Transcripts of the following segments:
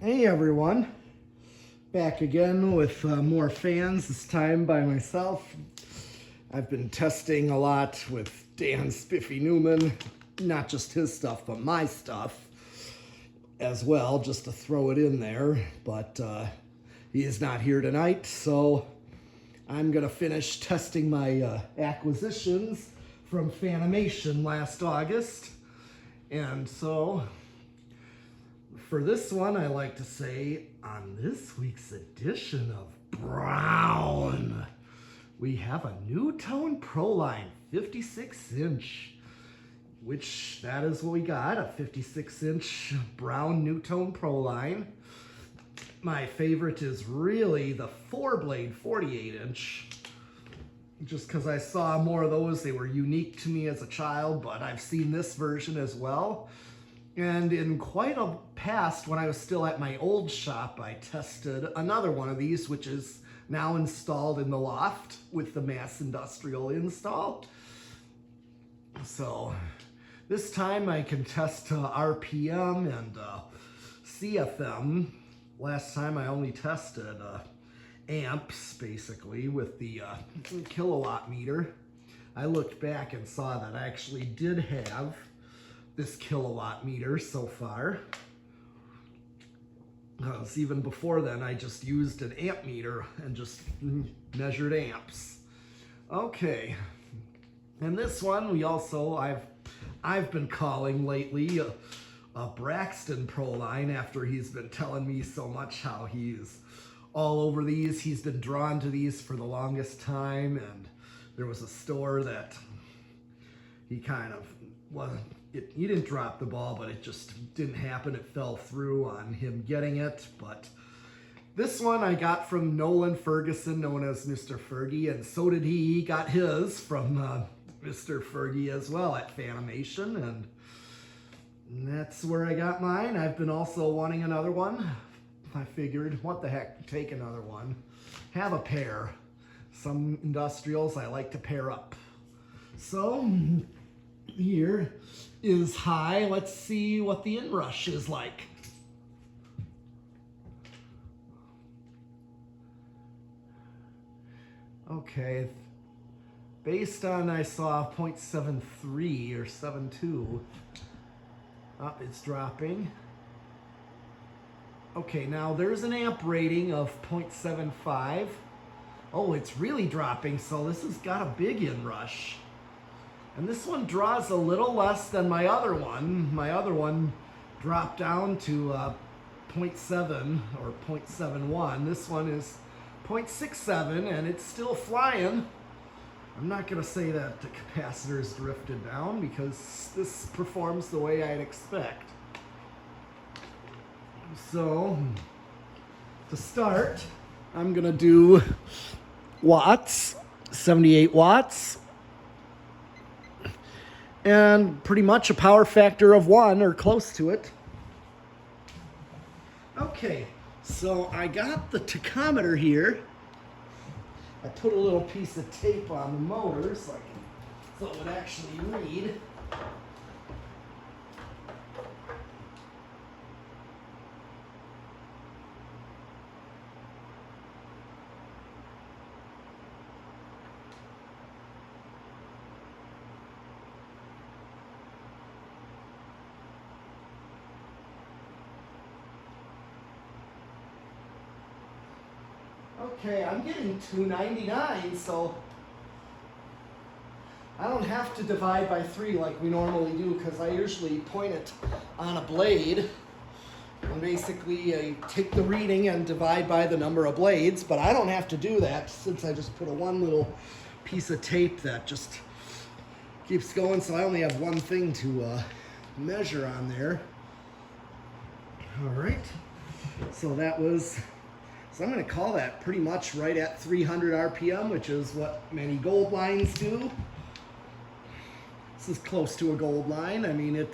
Hey everyone, back again with more fans, this time by myself. I've been testing a lot with Dan Spiffy Newman, not just his stuff, but my stuff as well, just to throw it in there. But he is not here tonight, so I'm going to finish testing my acquisitions from Fanimation last August. And so for this one, I like to say, on this week's edition of Brown, we have a Nutone Proline 56-inch, which that is what we got, a 56-inch brown Nutone Proline. My favorite is really the 4-blade 48-inch, just because I saw more of those. They were unique to me as a child, but I've seen this version as well. And in quite a past, when I was still at my old shop, I tested another one of these, which is now installed in the loft with the mass industrial install. So this time I can test RPM and CFM. Last time I only tested amps, basically, with the kilowatt meter. I looked back and saw that I actually did have this kilowatt meter so far. Even before then, I just used an amp meter and just measured amps. Okay, and this one we also, I've been calling lately a Braxton Proline, after he's been telling me so much how he's all over these. He's been drawn to these for the longest time, and there was a store that he kind of wasn't. He didn't drop the ball, but it just didn't happen. It fell through on him getting it. But this one I got from Nolan Ferguson, known as Mr. Fergie, and so did he. He got his from Mr. Fergie as well at Fanimation, and that's where I got mine. I've been also wanting another one. I figured, what the heck, take another one. Have a pair. Some industrials I like to pair up. So here is high. Let's see what the inrush is like. Okay, based on, I saw 0.73 or 72. Up, it's dropping. Okay, now there's an amp rating of 0.75. Oh, it's really dropping, so this has got a big inrush. And this one draws a little less than my other one. My other one dropped down to 0.7 or 0.71. This one is 0.67, and it's still flying. I'm not going to say that the capacitor's drifted down, because this performs the way I'd expect. So to start, I'm going to do watts, 78 watts. And pretty much a power factor of 1 or close to it. Okay, so I got the tachometer here. I put a little piece of tape on the motor so it would actually read. Okay, I'm getting 299, so I don't have to divide by 3 like we normally do, because I usually point it on a blade. And basically, I take the reading and divide by the number of blades, but I don't have to do that since I just put one little piece of tape that just keeps going, so I only have one thing to measure on there. All right, so that was... So I'm going to call that pretty much right at 300 RPM, which is what many gold lines do. This is close to a gold line. I mean,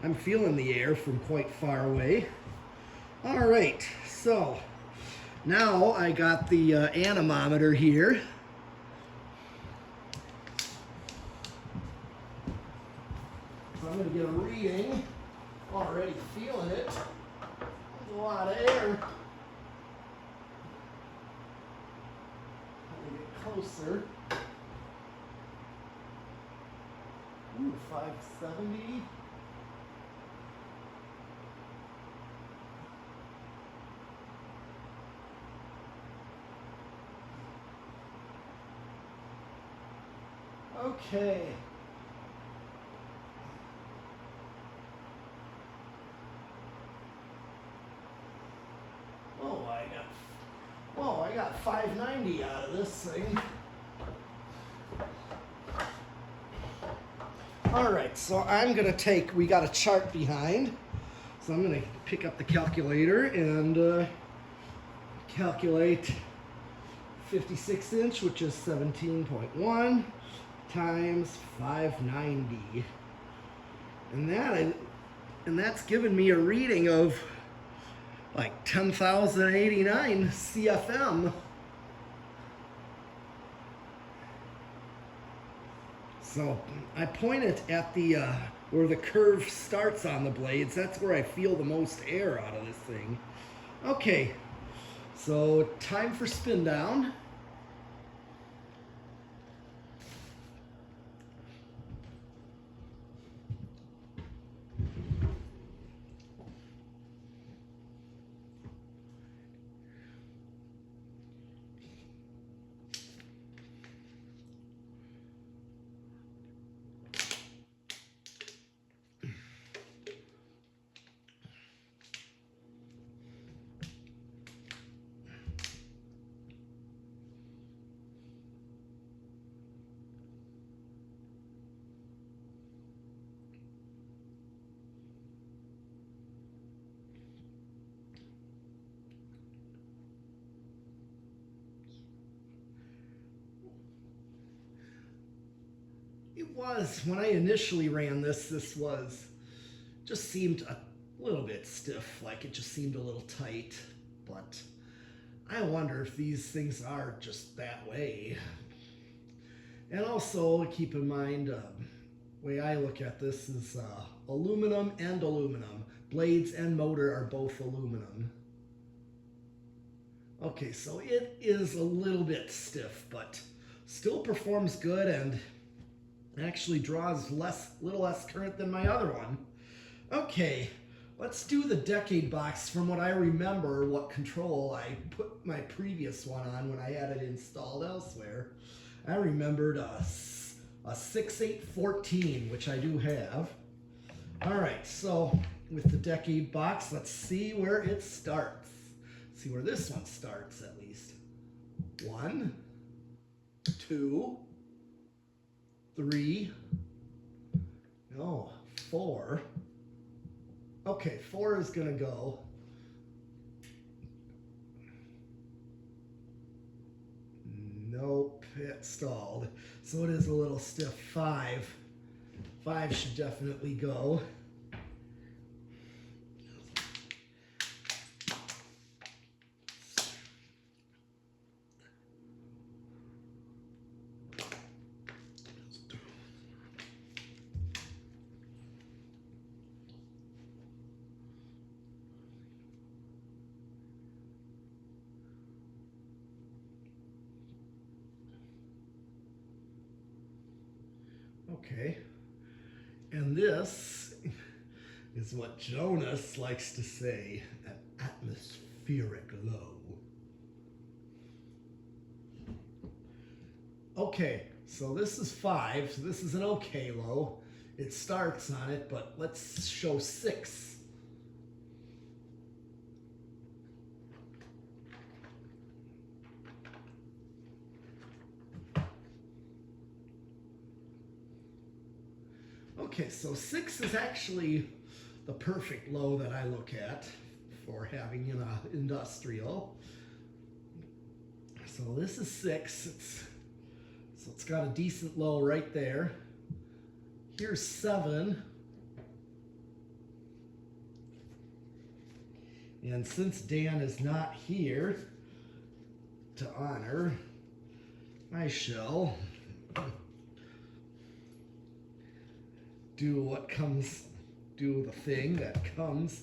I'm feeling the air from quite far away. All right, so now I got the anemometer here. So I'm going to get a reading. Already feeling it. A lot closer. Ooh, 570. Okay. I got 590 out of this thing. All right, so I'm gonna we got a chart behind, so I'm gonna pick up the calculator and calculate 56 inch, which is 17.1 times 590, and that's giving me a reading of like 10,089 CFM. So I point it at the where the curve starts on the blades. That's where I feel the most air out of this thing. Okay, so time for spin down. It was, when I initially ran this just seemed a little bit stiff, like it just seemed a little tight, but I wonder if these things are just that way. And also keep in mind, the way I look at this is aluminum and aluminum. Blades and motor are both aluminum. Okay, so it is a little bit stiff, but still performs good and actually draws little less current than my other one. Okay, let's do the decade box from what I remember, what control I put my previous one on when I had it installed elsewhere. I remembered a 6814, which I do have. All right, so with the decade box, let's see where it starts. See where this one starts at least. 1, 2, 3, no, 4. Okay, 4 is gonna go. Nope, it stalled. So it is a little stiff. 5. 5 should definitely go. Okay, and this is what Jonas likes to say, an atmospheric low. Okay, so this is 5, so this is an okay low. It starts on it, but let's show 6. Okay, so 6 is actually the perfect low that I look at for having in an industrial. So this is 6. So it's got a decent low right there. Here's 7. And since Dan is not here to honor, I shall do the thing that comes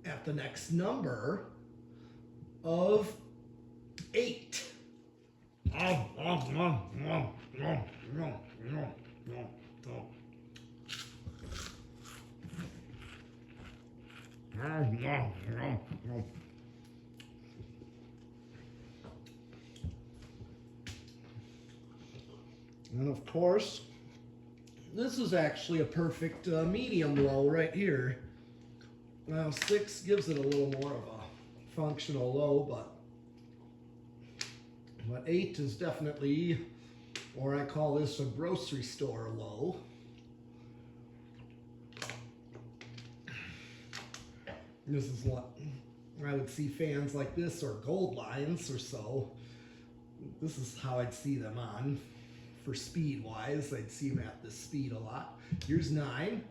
at the next number of 8. And of course, this is actually a perfect medium low right here. Now 6 gives it a little more of a functional low, but 8 is definitely, or I call this a grocery store low. This is what I would see fans like this or gold lines or so. This is how I'd see them on. For speed wise, I'd see them at this speed a lot. Here's 9.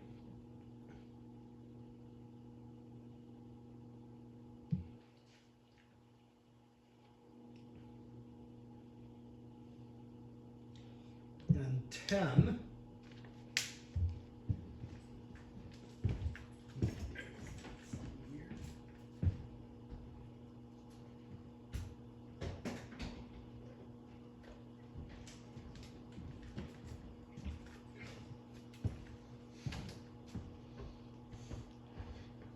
And 10.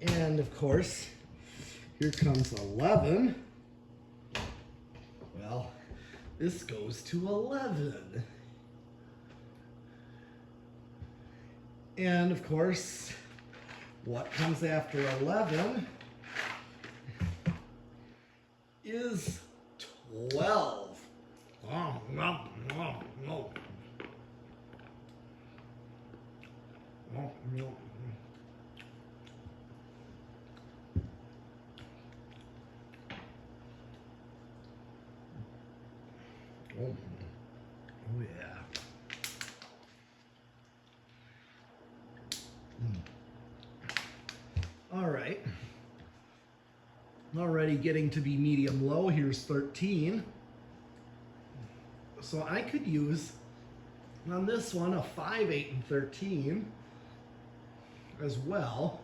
And of course, here comes 11. Well, this goes to 11. And of course, what comes after 11 is 12. Oh yeah. All right. Already getting to be medium low. Here's 13. So I could use on this one a 5, 8, and 13 as well.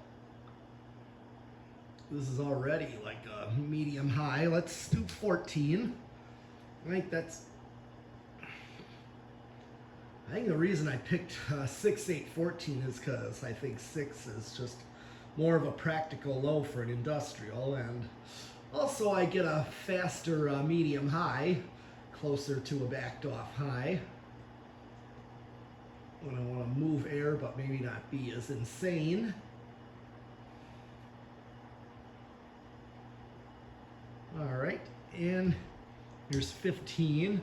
This is already like a medium high. Let's do 14. I think the reason I picked 6, 8, 14 is because I think 6 is just more of a practical low for an industrial, and also I get a faster medium high, closer to a backed off high. When I want to move air, but maybe not be as insane. All right, and here's 15.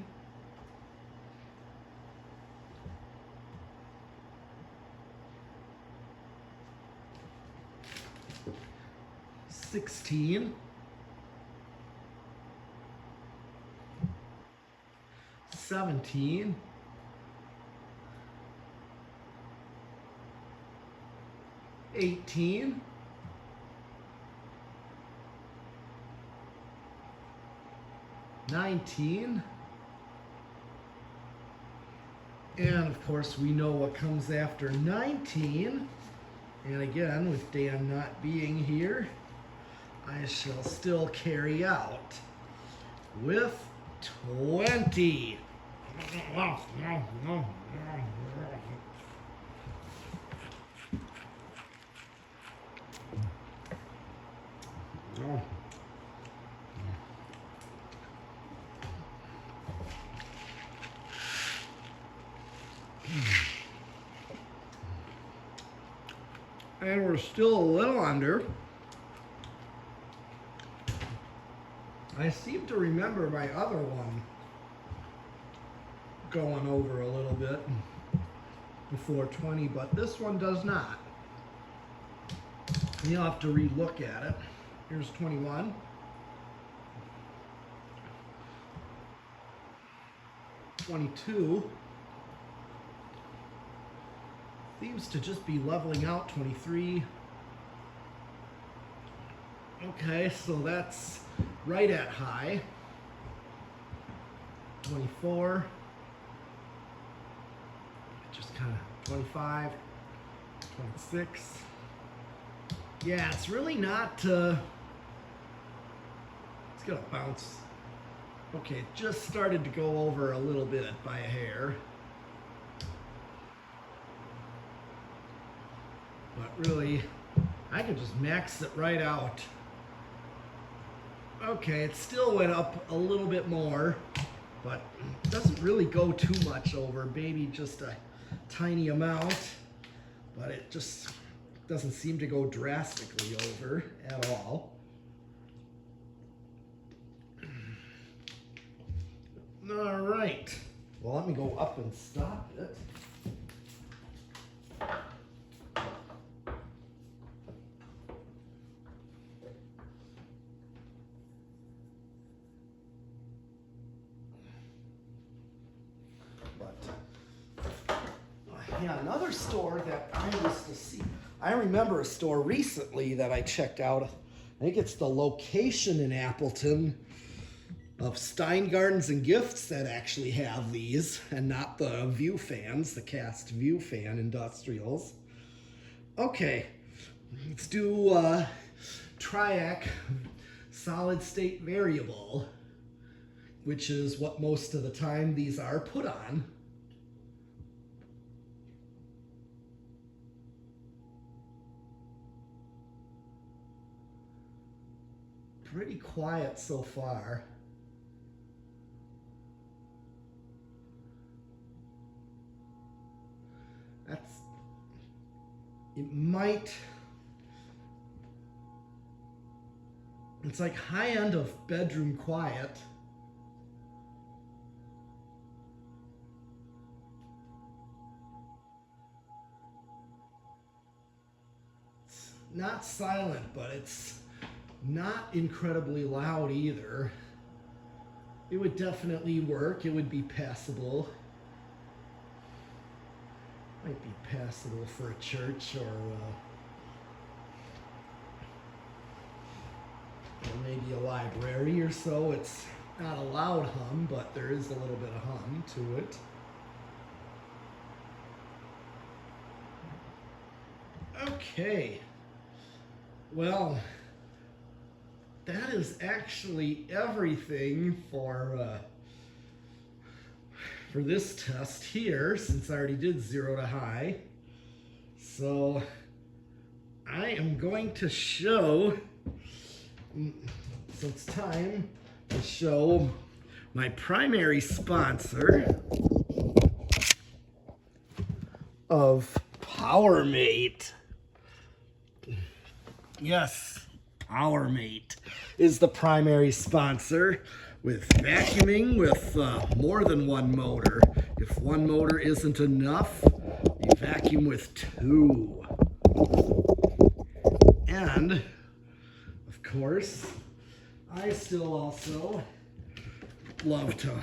16. 17. 18. 19. And of course we know what comes after 19. And again, with Dan not being here, I shall still carry out with 20. And we're still a little under. I seem to remember my other one going over a little bit before 20, but this one does not. You'll have to re-look at it. Here's 21. $22. Seems to just be leveling out. 23. Okay, so that's right at high. 24. Just kind of 25. 26. Yeah, it's really not, it's gonna bounce Okay, it just started to go over a little bit by a hair. But really, I could just max it right out. Okay, it still went up a little bit more, but it doesn't really go too much over, maybe just a tiny amount, but it just doesn't seem to go drastically over at all. All right, well, let me go up and stop it. Yeah, another store that I used to see. I remember a store recently that I checked out. I think it's the Location in Appleton of Stein Gardens and Gifts that actually have these, and not the View fans, the cast View fan industrials. Okay, let's do Triac solid state variable, which is what most of the time these are put on. Pretty quiet so far. It might, it's like high end of bedroom quiet. It's not silent, but it's not incredibly loud either. It would definitely work. It would be passable. Might be passable for a church or maybe a library or so. It's not a loud hum, but there is a little bit of hum to it. Okay. Well, that is actually everything for this test here, since I already did 0 to high. So I am going to show, so it's time to show my primary sponsor of PowerMate. Yes, PowerMate is the primary sponsor with vacuuming with more than one motor. If one motor isn't enough, you vacuum with 2. And, of course, I still also love to,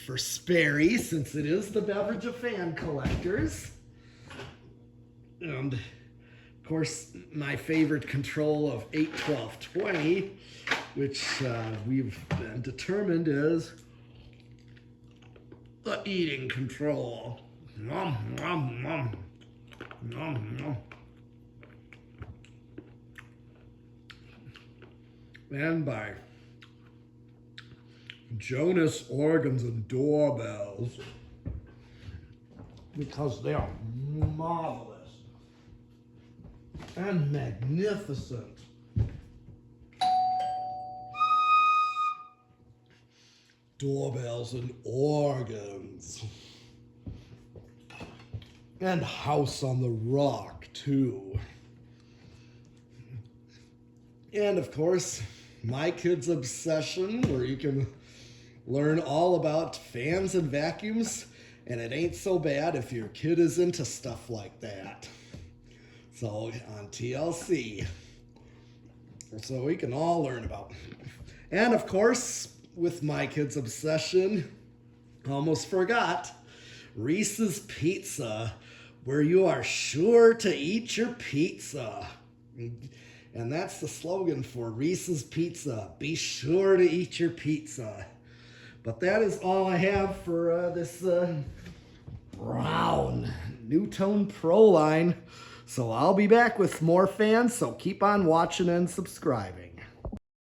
for Sperry, since it is the beverage of fan collectors, and of course, my favorite control of 8, 12, 20, which we've been determined is the eating control. Nom, nom, nom. Nom, nom. And by Jonas Organs and Doorbells, because they are marvelous and magnificent. Doorbells and organs. And House on the Rock, too. And of course, My Kid's Obsession, where you can learn all about fans and vacuums, and it ain't so bad if your kid is into stuff like that. So on TLC. So we can all learn about. And of course, with My Kid's Obsession, almost forgot, Reese's Pizza, where you are sure to eat your pizza. And that's the slogan for Reese's Pizza. Be sure to eat your pizza. But that is all I have for this brown Nutone Proline. So I'll be back with more fans, so keep on watching and subscribing.